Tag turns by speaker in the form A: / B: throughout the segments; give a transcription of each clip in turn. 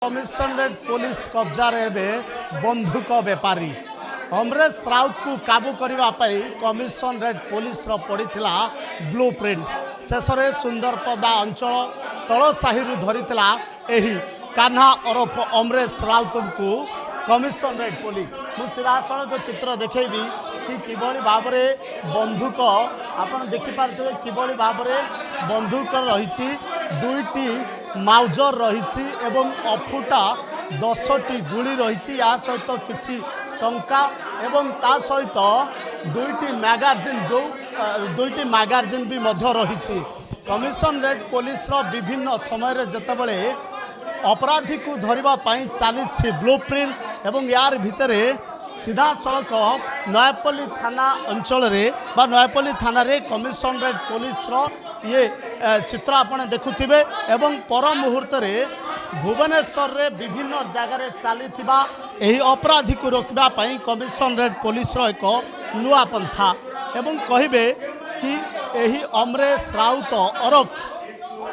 A: Commissionerate police कब्जार बंधुक बेपारी अमरेश राउत को काबू करने कमिशनरेट पुलिस पड़ा ब्लू प्रिंट शेष में सुंदरपदा अंचल तलसाही धरी कान्हा ओरफ अमरेश राउत को कमिशनरेट पुलिस मुझे सीधासख चित्र देखी कि किभली भाव में बंधुक आपड़ देखिपे किभली भाव में बंधुक रही दुईटी माउजर रही एवं अफुटा 10टी गुली रही या सहित किसी टंका एवं ता सहित दुईटी मैगाजिन जो दुईटी मैगाजिन भी मध्य रही कमिशनरेट पुलिस विभिन्न समय जितेबले अपराधी को धरवाई चली ब्लू प्रिंट एवं यार भितर सीधा सड़क नयापल्ली थाना अंचल नयापल्ली थाना रे कमिशनरेट पुलिस ये चित्र आपने देखुथिबे एवं पर मुहूर्त भुवनेश्वर रे विभिन्न जगार चली अपराधी को रोकबा पई कमिशनरेट पुलिस एक नुआ पंथा एवं कहिबे कि एही अमरेश राउत ओरफ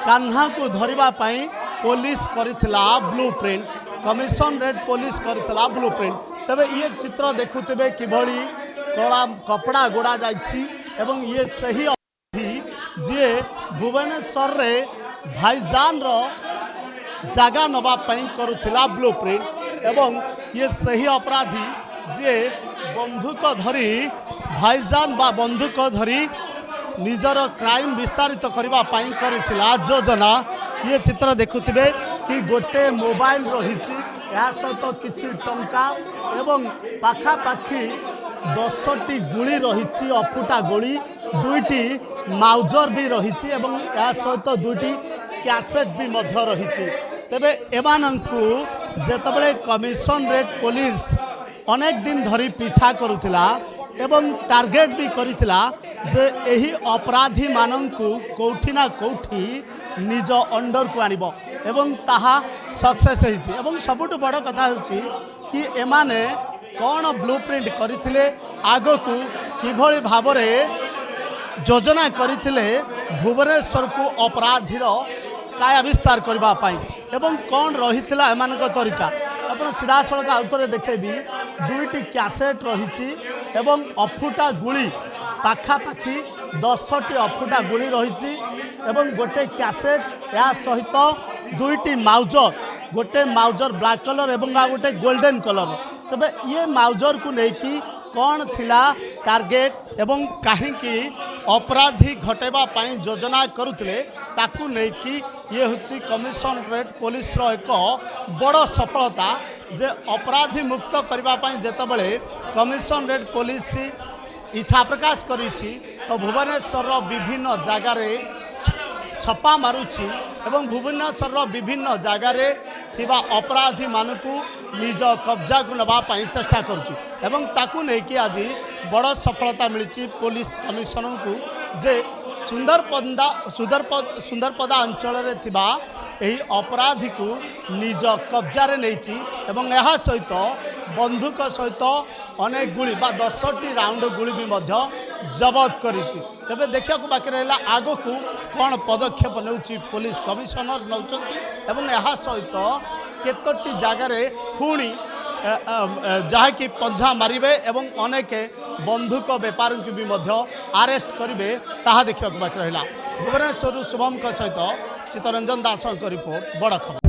A: कान्हा को धरबा पई पुलिस करिथिला ब्लू प्रिंट कमिशनरेट पुलिस करिथिला ब्लू प्रिंट तबे ये चित्र देखुथिबे किभली कला कपड़ा गोड़ा जाइछि एवं ये सही जी भुवनेश्वर रे भाईजान रो जगह नवापाई करुथिला ब्लू प्रिंट एवं ये सही अपराधी जे बंधुक धरी भाईजान बा बंधुक धरी निजर क्राइम विस्तारित करबा पई करिथिला योजना ये चित्र देखुथिबे कि गोटे मोबाइल रही सहित किसी टंका एवं पाखापाखि 10टी गुली रही अफुटा गोली दुईटी माउजर भी रही सहित दुईटी कैसेट भी मध्य रही तेबे एमानंकु जेतबले कमिशनरेट पुलिस अनेक दिन धरी पीछा करुथिला एवं टार्गेट भी करिथिला जे एही अपराधी मानंकु कोठी ना कोठी निज अंडर को आनिबो एवं ताहा सक्सेस होइछि एवं सबुठ बड़ कथा होछि कि एमाने कौन ब्लू प्रिंट करथिले आगो को किभली भाव योजना करथिले भुवनेश्वर को अपराधीर काया विस्तार करबा पाई एवं कौन रहिथिला एमानक तरीका आपण सीधा सड़क आउतरे देखेबी दुईटी कैसेट रही एवं अफुटा गुली पाखापाखि 10टी अफुटा गुली रही एवं गोटे कैसेट या सहित दुईटी माउजर गोटे माउजर ब्लैक कलर एवं आ गोटे गोल्डन कलर तबे ये माउजर को लेकिन कौन थिला टार्गेट एवं कहीं अपराधी घटेबा पाई योजना करुथिले ताकू नेकी ये होची कमिशनरेट पुलिस रो एक बड़ सफलता जे अपराधी मुक्त करबा पाई जेतबले कमिशनरेट पुलिस इच्छा प्रकाश करिछि तो भुवनेश्वर विभिन्न जगार छपा मारुछि एवं भुवनेश्वर विभिन्न जगार थिबा अपराधी मानकु निज कब्जा को नबा पाई चेष्टा करुछि एवं ताकू नेकी आज बड़ सफलता मिली पुलिस कमिशनर को जे सुंदरपदा अंचल रे थिबा एही अपराधी को निज कब्जा रे नैछि एवं यह सहित बंधुक सहित अनेक गुली बा 10टी राउंड गुली भी मध्य जबत करिछि तबे देखिया को बाकी रहला आगो को कौन पदक्षेप नेउछि पुलिस कमिशनर नौचंती एवं यह सहित केतोटी जगार पुणी जहाँकि पंझा मारे एवं अनेक बंधुक बेपारी की भी मध्य आरेस्ट करेंगे ताहा देखा बाकी रहा भुवनेश्वर शुभम सहित चित्तरंजन दास रिपोर्ट बड़ खबर।